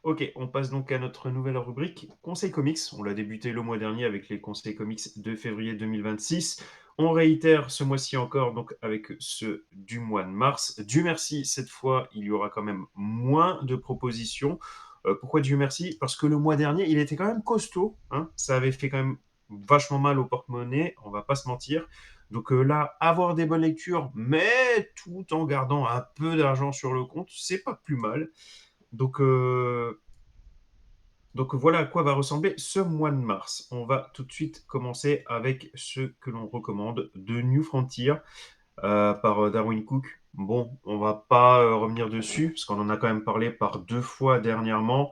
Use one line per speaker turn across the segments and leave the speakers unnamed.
Ok, on passe donc à notre nouvelle rubrique Conseil Comics. On l'a débuté le mois dernier avec les Conseils Comics de février 2026. On réitère ce mois-ci encore donc avec ceux du mois de mars. Dieu merci, cette fois, il y aura quand même moins de propositions. Pourquoi Dieu merci? Parce que le mois dernier, il était quand même costaud, hein. Ça avait fait quand même vachement mal au porte-monnaie, on va pas se mentir. Donc là, avoir des bonnes lectures, mais tout en gardant un peu d'argent sur le compte, c'est pas plus mal. Donc, euh, donc voilà à quoi va ressembler ce mois de mars. On va tout de suite commencer avec ce que l'on recommande de New Frontier par Darwin Cook. Bon, on va pas revenir dessus parce qu'on en a quand même parlé par deux fois dernièrement.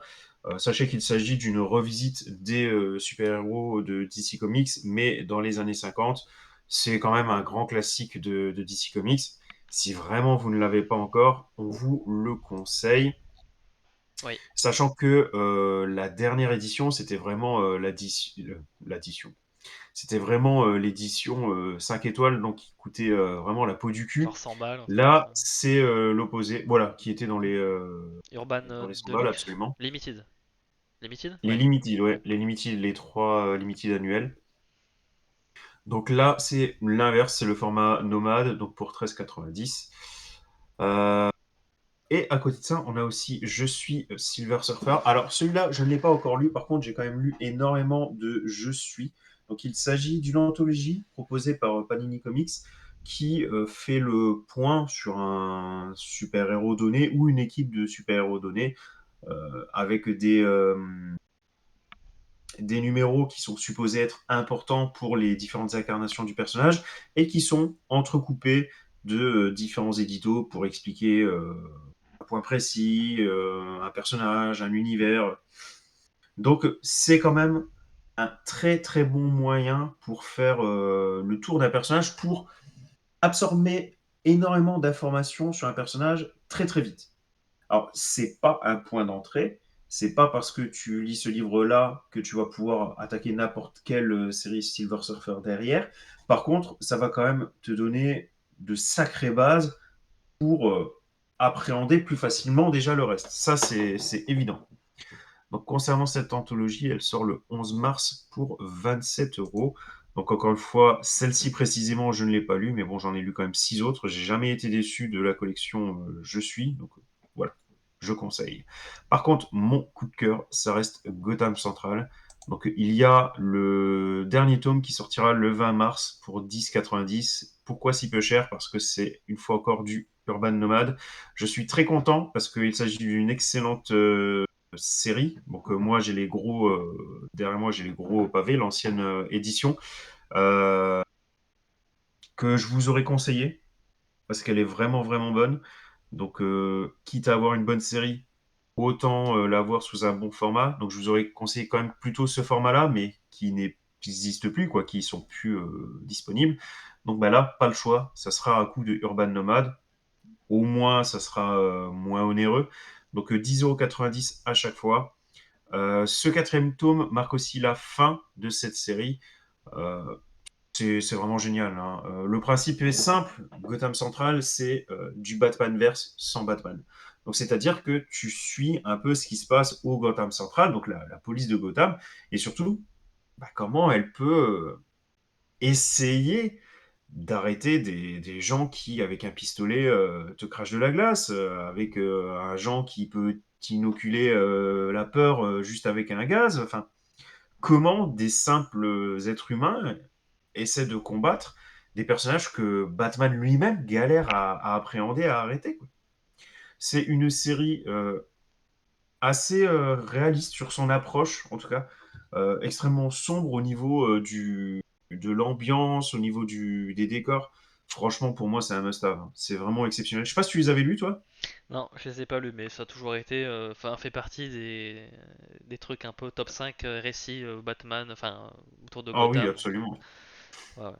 Sachez qu'il s'agit d'une revisite des super-héros de DC Comics, mais dans les années 50. C'est quand même un grand classique de DC Comics. Si vraiment vous ne l'avez pas encore, on vous le conseille.
Oui,
Sachant que la dernière édition, c'était vraiment l'addition. C'était vraiment l'édition 5 étoiles, donc qui coûtait vraiment la peau du
genre
cul.
100 balles, un truc comme
Là,
ça.
c'est l'opposé, voilà, qui était
Urban
dans les 100 balles,
Deluxe,
absolument.
Limited. Limited?
Les
Ouais.
limited,
Ouais.
ouais, les limited, les trois limited annuels. Donc là, c'est l'inverse, c'est le format nomade, donc pour 13,90. Euh, Et à côté de ça, on a aussi Je suis Silver Surfer. Alors celui-là, je ne l'ai pas encore lu. Par contre, j'ai quand même lu énormément de Je suis. Donc il s'agit d'une anthologie proposée par Panini Comics qui fait le point sur un super-héros donné ou une équipe de super-héros donnés avec des numéros qui sont supposés être importants pour les différentes incarnations du personnage et qui sont entrecoupés de différents éditos pour expliquer un point précis, un personnage, un univers. Donc c'est quand même un très très bon moyen pour faire le tour d'un personnage, pour absorber énormément d'informations sur un personnage très très vite. Alors c'est pas un point d'entrée, c'est pas parce que tu lis ce livre-là que tu vas pouvoir attaquer n'importe quelle série Silver Surfer derrière. Par contre, ça va quand même te donner de sacrées bases pour appréhender plus facilement déjà le reste. Ça, c'est évident. Donc, concernant cette anthologie, elle sort le 11 mars pour 27 euros. Donc, encore une fois, celle-ci précisément, je ne l'ai pas lue, mais bon, j'en ai lu quand même 6 autres. J'ai jamais été déçu de la collection Je suis. Donc, voilà, je conseille. Par contre, mon coup de cœur, ça reste Gotham Central. Donc, il y a le dernier tome qui sortira le 20 mars pour 10,90. Pourquoi si peu cher? Parce que c'est une fois encore du Urban Nomad. Je suis très content parce qu'il s'agit d'une excellente série. Donc moi j'ai les gros derrière moi j'ai les gros pavés, l'ancienne édition euh, que je vous aurais conseillé parce qu'elle est vraiment vraiment bonne. Donc quitte à avoir une bonne série, autant l'avoir sous un bon format. Donc je vous aurais conseillé quand même plutôt ce format-là, mais qui n'existe plus, quoi, qui sont plus disponibles. Donc bah là, pas le choix, ça sera un coup de Urban Nomad. Au moins, ça sera moins onéreux. Donc 10,90 € à chaque fois. Ce quatrième tome marque aussi la fin de cette série. Euh, c'est vraiment génial, hein. Le principe est simple. Gotham Central, c'est du Batman-verse sans Batman. Donc, c'est-à-dire que tu suis un peu ce qui se passe au Gotham Central, donc la police de Gotham, et surtout, bah, comment elle peut essayer d'arrêter des gens qui, avec un pistolet, te crachent de la glace, avec un gens qui peut t'inoculer la peur juste avec un gaz. Enfin, comment des simples êtres humains essaient de combattre des personnages que Batman lui-même galère à appréhender, à arrêter, quoi. C'est une série assez réaliste sur son approche, en tout cas, extrêmement sombre au niveau de l'ambiance, au niveau des décors. Franchement, pour moi, c'est un must-have, hein. C'est vraiment exceptionnel. Je sais pas si tu les avais lus, toi.
Non, je les ai pas lus, mais ça a toujours été, enfin, fait partie des trucs un peu top 5 récits Batman, enfin, autour de
Ah oui,
Gotham. Donc,
absolument.
ouais, ouais.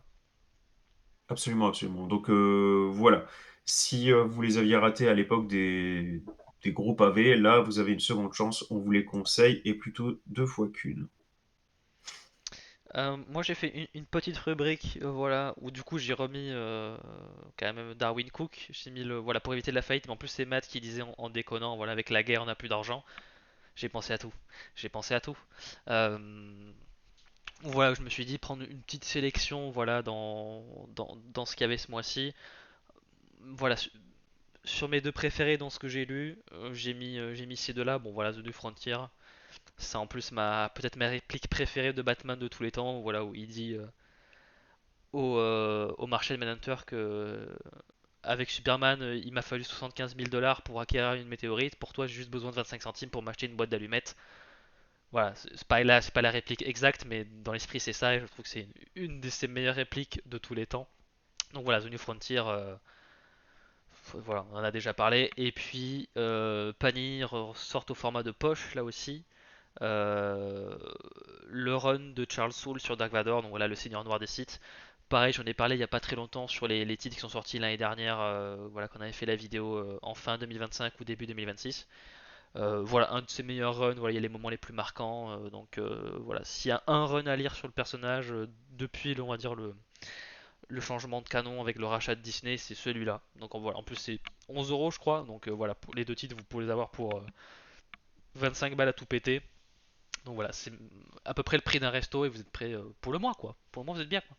Absolument, absolument. Donc voilà, si vous les aviez ratés à l'époque des gros pavés, là, vous avez une seconde chance. On vous les conseille, et plutôt deux fois qu'une.
Moi j'ai fait une petite rubrique, voilà, où du coup j'ai remis quand même Darwin Cook. J'ai mis le, voilà, pour éviter la faillite, mais en plus c'est Matt qui disait en déconnant, voilà, avec la guerre on n'a plus d'argent. J'ai pensé à tout. J'ai pensé à tout. Euh, voilà, je me suis dit prendre une petite sélection, voilà, dans ce qu'il y avait ce mois-ci. Voilà, sur mes deux préférés dans ce que j'ai lu, j'ai mis ces deux-là. Bon, voilà, The New Frontier. C'est en plus peut-être ma réplique préférée de Batman de tous les temps, voilà, où il dit au Martian Manhunter que avec Superman, il m'a fallu 75 000 dollars pour acquérir une météorite. Pour toi, j'ai juste besoin de 25 centimes pour m'acheter une boîte d'allumettes. Voilà, c'est pas la réplique exacte, mais dans l'esprit c'est ça. Et je trouve que c'est une de ses meilleures répliques de tous les temps. Donc voilà, The New Frontier, voilà, on en a déjà parlé. Et puis Panini sort au format de poche là aussi. Euh, le run de Charles Soule sur Dark Vador, donc voilà le Seigneur Noir des Sith. Pareil, j'en ai parlé il n'y a pas très longtemps sur les titres qui sont sortis l'année dernière, voilà qu'on avait fait la vidéo en fin 2025 ou début 2026. Voilà, un de ses meilleurs runs, voilà, il y a les moments les plus marquants. Donc voilà, s'il y a un run à lire sur le personnage depuis, on va dire, le changement de canon avec le rachat de Disney, c'est celui-là. Donc voilà, en plus c'est 11 euros je crois, donc voilà, pour les deux titres vous pouvez les avoir pour 25 balles à tout péter. Donc voilà, c'est à peu près le prix d'un resto et vous êtes prêt pour le mois quoi. Pour le mois vous êtes bien quoi.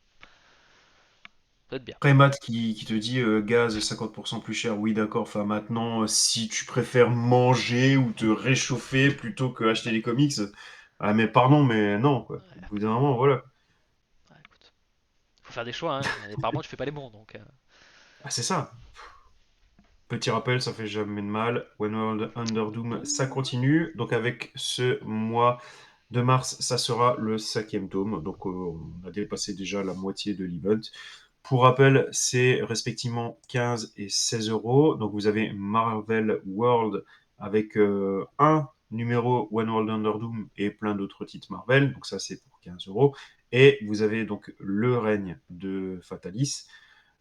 Vous êtes bien.
Après, Matt qui te dit gaz 50% plus cher, oui, d'accord. Enfin, maintenant, si tu préfères manger ou te réchauffer plutôt que acheter les comics, ah, mais pardon, mais non, quoi. Au
Ouais,
bout d'un moment, voilà.
ouais, écoute, faut faire des choix, hein. Et par contre, tu fais pas les bons donc.
Ah, c'est ça. Petit rappel, ça fait jamais de mal. When World Under Doom, ça continue. Donc, avec ce mois de mars, ça sera le cinquième tome. Donc, on a dépassé déjà la moitié de l'event. Pour rappel, c'est respectivement 15 et 16 euros. Donc vous avez Marvel World avec un numéro One World Under Doom et plein d'autres titres Marvel. Donc ça, c'est pour 15 euros. Et vous avez donc Le règne de Fatalis.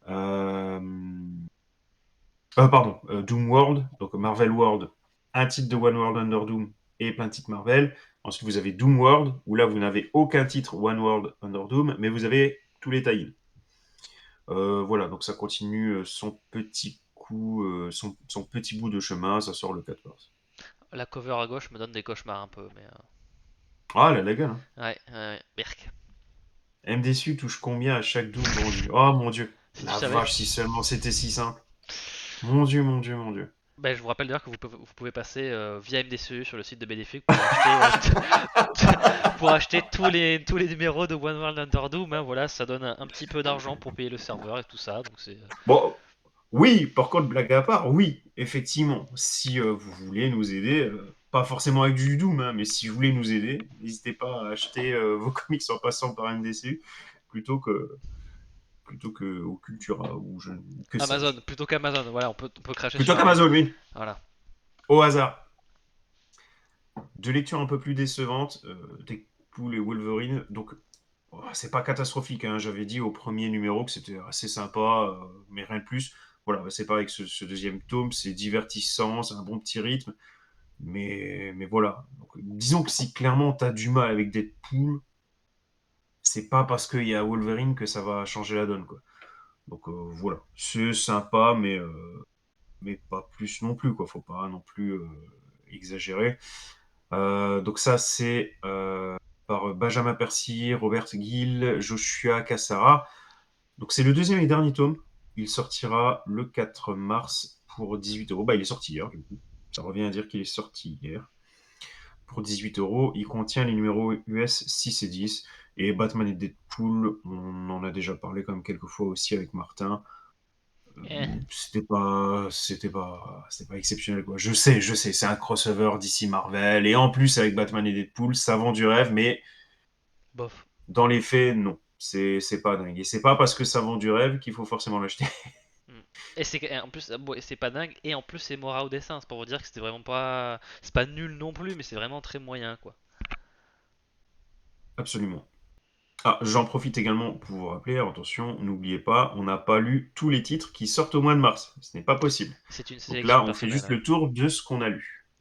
Euh, pardon, Doom World, donc Marvel World, un titre de One World Under Doom et plein de titres Marvel. Ensuite, vous avez Doom World, où là, vous n'avez aucun titre One World Under Doom, mais vous avez tous les tie voilà, donc ça continue son petit coup, son petit bout de chemin, ça sort le 14.
La cover à gauche me donne des cauchemars un peu, mais
Ah, la gueule, hein.
ouais, Berk.
MDSU touche combien à chaque Doom vendu? Oh mon dieu,
Si tu
la
savais.
vache, si seulement c'était si simple. Mon dieu, mon dieu, mon dieu.
Ben, je vous rappelle d'ailleurs que vous pouvez passer via MDCE sur le site de BDFIC pour acheter pour acheter tous les numéros de One World Under Doom, hein. Voilà, ça donne un petit peu d'argent pour payer le serveur et tout ça, donc c'est
Bon, oui, par contre, blague à part, oui, effectivement, si vous voulez nous aider, pas forcément avec du Doom, hein, mais si vous voulez nous aider, n'hésitez pas à acheter vos comics en passant par MDCU plutôt que, plutôt que au Cultura ou que sais-je.
Amazon plutôt qu'Amazon. Voilà, on peut cracher
Plutôt
sur Amazon.
qu'Amazon, oui.
Voilà.
Au hasard. De lecture un peu plus décevante, Deadpool et Wolverine. Donc, oh, c'est pas catastrophique, hein. J'avais dit au premier numéro que c'était assez sympa, mais rien de plus. Voilà, bah, c'est pareil que ce deuxième tome, c'est divertissant, c'est un bon petit rythme. Mais voilà. Donc, disons que si clairement tu as du mal avec Deadpool, c'est pas parce qu'il y a Wolverine que ça va changer la donne, quoi. Donc voilà, c'est sympa, mais pas plus non plus, quoi. Faut pas non plus exagérer. Donc ça, c'est par Benjamin Percy, Robert Gill, Joshua Cassara. Donc c'est le deuxième et dernier tome. Il sortira le 4 mars pour 18 euros. Bah, il est sorti hier, du coup. Ça revient à dire qu'il est sorti hier. Pour 18 euros, il contient les numéros US 6 et 10. Et Batman et Deadpool, on en a déjà parlé comme quelques fois aussi avec Martin.
Eh.
C'était pas exceptionnel, quoi. Je sais, c'est un crossover d'ici Marvel, et en plus avec Batman et Deadpool, ça vend du rêve, mais
Bof.
dans les faits, non. C'est pas dingue. Et c'est pas parce que ça vend du rêve qu'il faut forcément l'acheter.
Hmm. Et en plus, bon, c'est pas dingue. Et en plus, c'est Mora au dessin. C'est pour vous dire que c'était vraiment pas. C'est pas nul non plus, mais c'est vraiment très moyen quoi.
Absolument. Ah, j'en profite également pour vous rappeler, attention, n'oubliez pas, on n'a pas lu tous les titres qui sortent au mois de mars. Ce n'est pas possible.
C'est une
Donc
sélection
là, on fait
personnelle,
juste
ouais.
le tour de ce qu'on a lu.